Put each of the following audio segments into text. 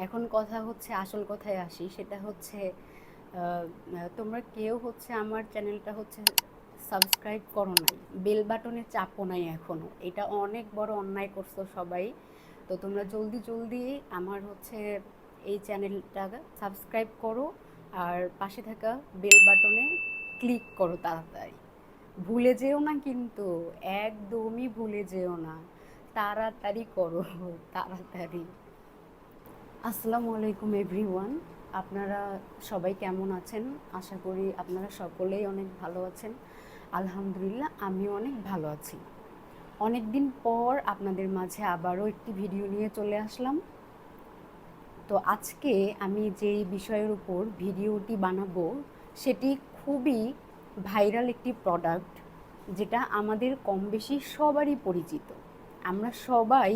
এখন কথা হচ্ছে, আসল কথায় আসি, সেটা হচ্ছে তোমরা কেউ হচ্ছে আমার চ্যানেলটা হচ্ছে সাবস্ক্রাইব করো নাই, বেল বাটনে চাপো নাই এখনো। এটা অনেক বড় অন্যায় করছো সবাই। তো তোমরা জলদি জলদি আমার হচ্ছে এই চ্যানেলটা সাবস্ক্রাইব করো, আর পাশে থাকা বেল বাটনে ক্লিক করো তাড়াতাড়ি। ভুলে যেও না কিন্তু, একদমই ভুলে যেও না। তাড়াতাড়ি করো, তাড়াতাড়ি। আসসালামু আলাইকুম এভরিওয়ান। আপনারা সবাই কেমন আছেন? আশা করি আপনারা সকলেই অনেক ভালো আছেন। আলহামদুলিল্লাহ, আমিও অনেক ভালো আছি। অনেক দিন পর আপনাদের মাঝে আবারও একটি ভিডিও নিয়ে চলে আসলাম। তো আজকে আমি যেই বিষয়ের উপর ভিডিওটি বানাবো সেটি খুবই ভাইরাল একটি প্রোডাক্ট, যেটা আমাদের কম বেশি সবারই পরিচিত। আমরা সবাই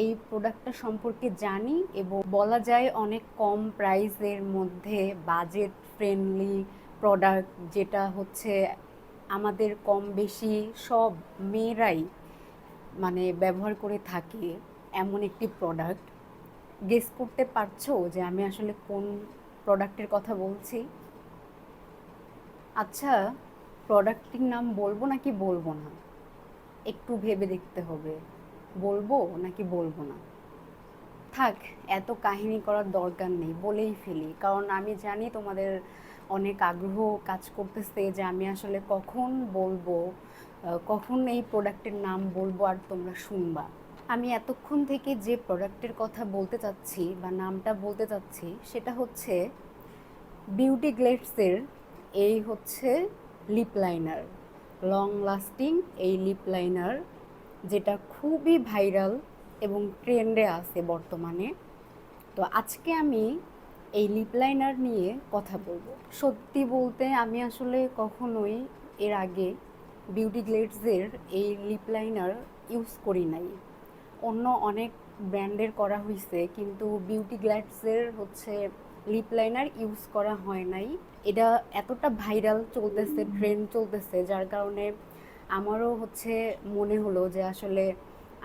এই প্রোডাক্টটা সম্পর্কে জানি, এবং বলা যায় অনেক কম প্রাইসের মধ্যে বাজেট ফ্রেন্ডলি প্রোডাক্ট, যেটা হচ্ছে আমাদের কম বেশি সব মেয়েরাই মানে ব্যবহার করে থাকে, এমন একটি প্রোডাক্ট। গেস করতে পারছো যে আমি আসলে কোন প্রোডাক্টের কথা বলছি? আচ্ছা, প্রোডাক্টটির নাম বলবো নাকি বলবো না? একটু ভেবে দেখতে হবে, বলবো নাকি বলবো না। থাক, এত কাহিনী করার দরকার নেই, বলেই ফেলি, কারণ আমি জানি তোমাদের অনেক আগ্রহ কাজ করতেছে যে আমি আসলে কখন বলবো, কখন এই প্রোডাক্টের নাম বলবো আর তোমরা শুনবা। আমি এতক্ষণ থেকে যে প্রোডাক্টের কথা বলতে চাচ্ছি বা নামটা বলতে চাচ্ছি সেটা হচ্ছে বিউটি গ্লেডসের এই হচ্ছে লিপ লাইনার, লং লাস্টিং এই লিপ লাইনার, যেটা খুবই ভাইরাল এবং ট্রেন্ডে আছে বর্তমানে। তো আজকে আমি এই লিপ লাইনার নিয়ে কথা বলবো। সত্যি বলতে আমি আসলে কখনোই এর আগে বিউটি গ্লেডসের এই লিপ লাইনার ইউজ করি নাই। অন্য অনেক ব্র্যান্ডের করা হয়েছে, কিন্তু বিউটি গ্লেডসের হচ্ছে লিপ লাইনার ইউজ করা হয় নাই। এটা এতটা ভাইরাল চলতেছে, ট্রেন্ড চলতেছে, যার কারণে আমারও হচ্ছে মনে হলো যে আসলে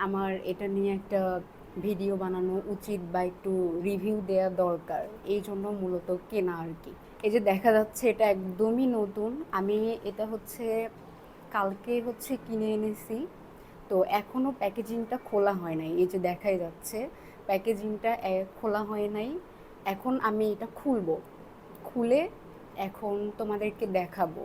আমার এটা নিয়ে একটা ভিডিও বানানো উচিত বা একটু রিভিউ দেওয়া দরকার। এই জন্য মূলত কেনা আর কি। এই যে দেখা যাচ্ছে এটা একদমই নতুন। আমি এটা হচ্ছে কালকে হচ্ছে কিনে এনেছি। তো এখনও প্যাকেজিংটা খোলা হয় নাই, এই যে দেখাই যাচ্ছে প্যাকেজিংটা খোলা হয় নাই। এখন আমি এটা খুলবো, খুলে এখন তোমাদেরকে দেখাবো।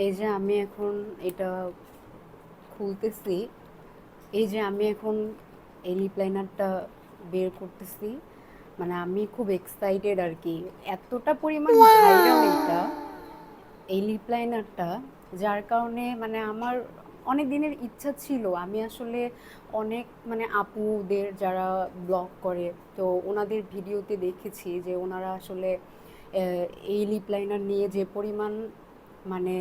এই যে আমি এখন এটা খুলতেছি। এই যে আমি এখন এই লিপ লাইনারটা বের করতেছি। মানে আমি খুব এক্সাইটেড আর কি, এতটা পরিমাণ ভাইরাল এটা, এই লিপ লাইনারটা, যার কারণে মানে আমার অনেক দিনের ইচ্ছা ছিল। আমি আসলে অনেক মানে আপুদের যারা ব্লগ করে, তো ওনাদের ভিডিওতে দেখেছি যে ওনারা আসলে এই লিপ লাইনার নিয়ে যে পরিমাণ মানে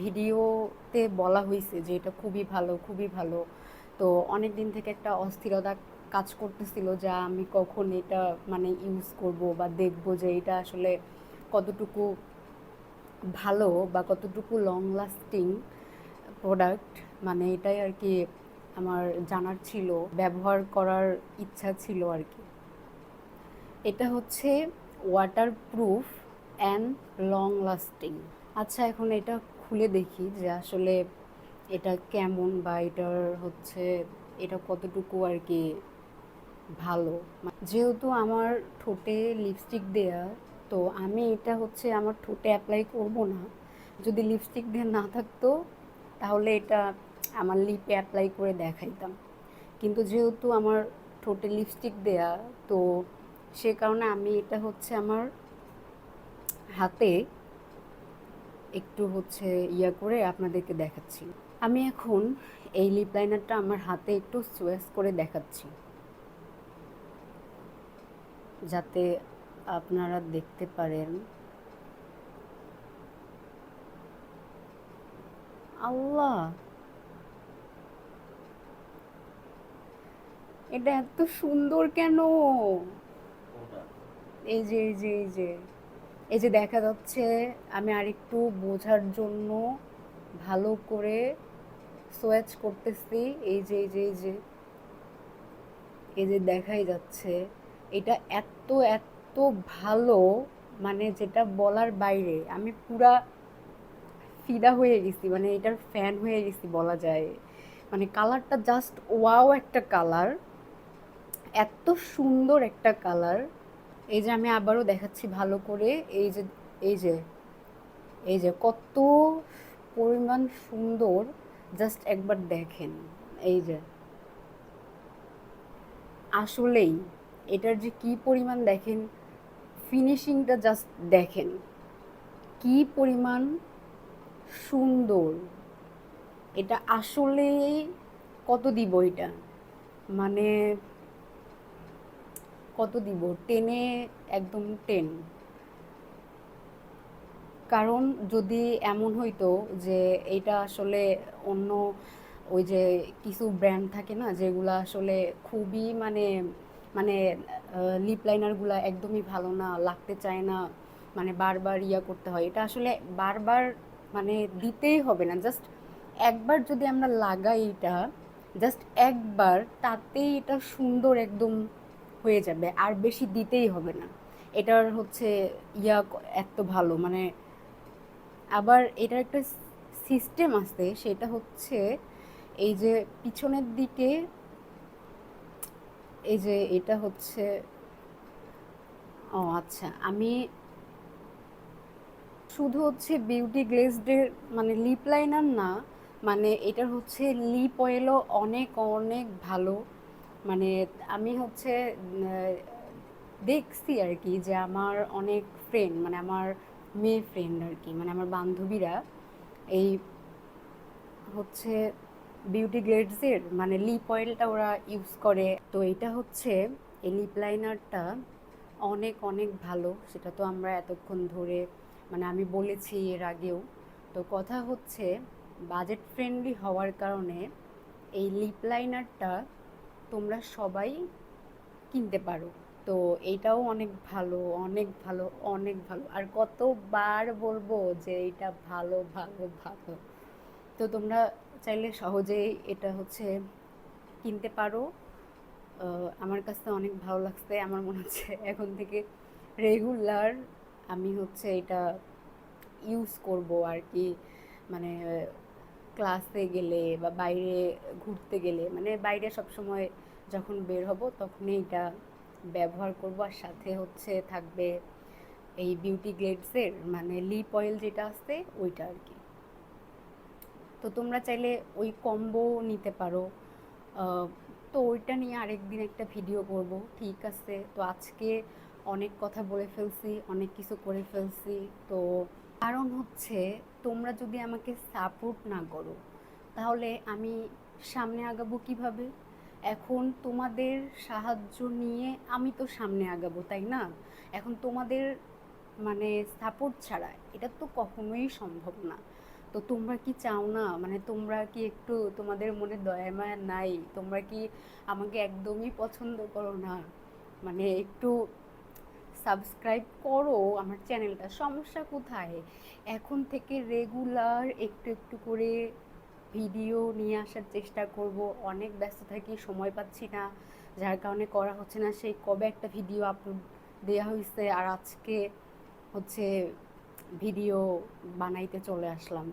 ভিডিওতে বলা হয়েছে যে এটা খুবই ভালো, খুবই ভালো। তো অনেক দিন থেকে একটা অস্থিরতা কাজ করতেছিল, যা আমি কখন এটা মানে ইউজ করব বা দেখব যে এটা আসলে কতটুকু ভালো বা কতটুকু লং লাস্টিং প্রোডাক্ট। মানে এটাই আর কি আমার জানার ছিল, ব্যবহার করার ইচ্ছা ছিল আর কি। এটা হচ্ছে water proof and long lasting. আচ্ছা, এখন এটা খুলে দেখি যে আসলে এটা কেমন, বা এটার হচ্ছে এটা কতটুকু আর কি ভালো। যেহেতু আমার ঠোঁটে লিপস্টিক দেয়া, তো আমি এটা হচ্ছে আমার ঠোঁটে অ্যাপ্লাই করব না। যদি লিপস্টিক দেওয়া না থাকতো তাহলে এটা আমার লিপে অ্যাপ্লাই করে দেখাইতাম, কিন্তু যেহেতু আমার ঠোঁটে লিপস্টিক দেয়া, তো সে কারণে আমি এটা হচ্ছে আমার হাতে একটু হচ্ছে ইয়া করে আপনাদেরকে দেখাচ্ছি। আমি এখন এই লিপ লাইনারটা আমার হাতে একটু সোয়েস করে দেখাচ্ছি, যাতে আপনারা দেখতে পারেন। আল্লাহ, এটা এত সুন্দর কেন! এই যে এই যে এই যে এই যে দেখা যাচ্ছে। আমি আরেকটু বোঝার জন্য ভালো করে সোয়াচ করতেছি, এই যে এই যে এই যে এই যে দেখাই যাচ্ছে, এটা এত এত ভালো, মানে যেটা বলার বাইরে। আমি পুরা ফিদা হয়ে গেছি, মানে এটার ফ্যান হয়ে গেছি বলা যায়। মানে কালারটা জাস্ট ওয়াও একটা কালার, এত সুন্দর একটা কালার। এই যে আমি আবারও দেখাচ্ছি ভালো করে, এই যে এই যে এই যে কত পরিমাণ সুন্দর, জাস্ট একবার দেখেন। এই যে আসলেই এটার যে কি পরিমাণ দেখেন, ফিনিশিংটা জাস্ট দেখেন কি পরিমাণ সুন্দর। এটা আসলে কত দিব এটা, মানে কত দিব, টেনে একদম 10। কারণ যদি এমন হইতো যে এটা আসলে অন্য ওই যে কিছু ব্র্যান্ড থাকে না যেগুলো আসলে খুবই মানে মানে লিপ লাইনারগুলো একদমই ভালো না, লাগতে চায় না, মানে বারবার ইয়া করতে হয়, এটা আসলে বারবার মানে দিতেই হবে না, জাস্ট একবার যদি আমরা লাগাই এটা, জাস্ট একবার, তাতেই এটা সুন্দর একদম হয়ে যাবে, আর বেশি দিতেই হবে না। এটার হচ্ছে এত ভালো, মানে আবার এটার একটা সিস্টেম আছে, সেটা হচ্ছে এই যে পিছনের দিকে, এই যে এটা হচ্ছে, ও আচ্ছা, আমি শুধু হচ্ছে বিউটি গ্লেজডের মানে লিপ লাইনার না, মানে এটার হচ্ছে লিপ অয়েলও অনেক অনেক ভালো। মানে আমি হচ্ছে দেখছি আর কি যে আমার অনেক ফ্রেন্ড, মানে আমার মেয়ে ফ্রেন্ড আর কি, মানে আমার বান্ধবীরা এই হচ্ছে বিউটি গ্লেডসের মানে লিপ অয়েলটা ওরা ইউজ করে। তো এটা হচ্ছে এই লিপ লাইনারটা অনেক অনেক ভালো, সেটা তো আমরা এতক্ষণ ধরে মানে আমি বলেছি এর আগেও। তো কথা হচ্ছে বাজেট ফ্রেন্ডলি হওয়ার কারণে এই লিপ লাইনারটা তোমরা সবাই কিনতে পারো। তো এইটাও অনেক ভালো, অনেক ভালো, অনেক ভালো, আর কতবার বলবো যে এটা ভালো ভালো ভালো। তো তোমরা চাইলে সহজেই এটা হচ্ছে কিনতে পারো। আমার কাছে অনেক ভালো লাগছে, আমার মনে হচ্ছে এখন থেকে রেগুলার আমি হচ্ছে এটা ইউজ করব আর কি। মানে ক্লাসে গেলে বা বাইরে ঘুরতে গেলে, মানে বাইরে সবসময় যখন বের হব তখনই এটা ব্যবহার করব, আর সাথে হচ্ছে থাকবে এই বিউটি গ্লেডসের মানে লিপ অয়েল যেটা আছে ওইটা আর কি। তো তোমরা চাইলে ওই কম্বো নিতে পারো। তো ওইটা নিয়ে আরেকদিন একটা ভিডিও করব, ঠিক আছে? তো আজকে অনেক কথা বলে ফেলছি, অনেক কিছু করে ফেলছি। তো কারণ হচ্ছে তোমরা যদি আমাকে সাপোর্ট না করো তাহলে আমি সামনে আগাবো কিভাবে? এখন তোমাদের সাহায্য নিয়ে আমি তো সামনে আগাবো, তাই না? এখন তোমাদের মানে সাপোর্ট ছাড়া এটা তো কখনোই সম্ভব না। তো তোমরা কি চাও না, মানে তোমরা কি একটু, তোমাদের মনে দয়া মায়া নাই? তোমরা কি আমাকে একদমই পছন্দ করো না? মানে একটু সাবস্ক্রাইব করো আমার চ্যানেলটা, সমস্যা কোথায়? এখন থেকে রেগুলার একটু একটু করে ভিডিও নিয়ে আসার চেষ্টা করব। অনেক ব্যস্ত থাকি, সময় পাচ্ছি না, যার কারণে করা হচ্ছে না। সেই কবে একটা ভিডিও আপলোড দেওয়া হয়েছে, আর আজকে হচ্ছে ভিডিও বানাইতে চলে আসলাম।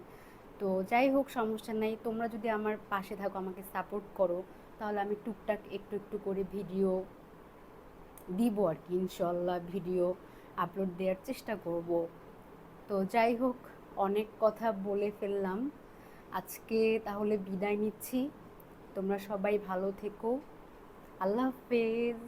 তো যাই হোক, সমস্যা নাই, তোমরা যদি আমার পাশে থাকো, আমাকে সাপোর্ট করো, তাহলে আমি টুকটাক একটু একটু করে ভিডিও দিব আর কি, ইনশাল্লাহ ভিডিও আপলোড দেওয়ার চেষ্টা করব। তো যাই হোক, অনেক কথা বলে ফেললাম আজকে, তাহলে বিদায় নিচ্ছি। তোমরা সবাই ভালো থেকো, আল্লাহ হাফেজ।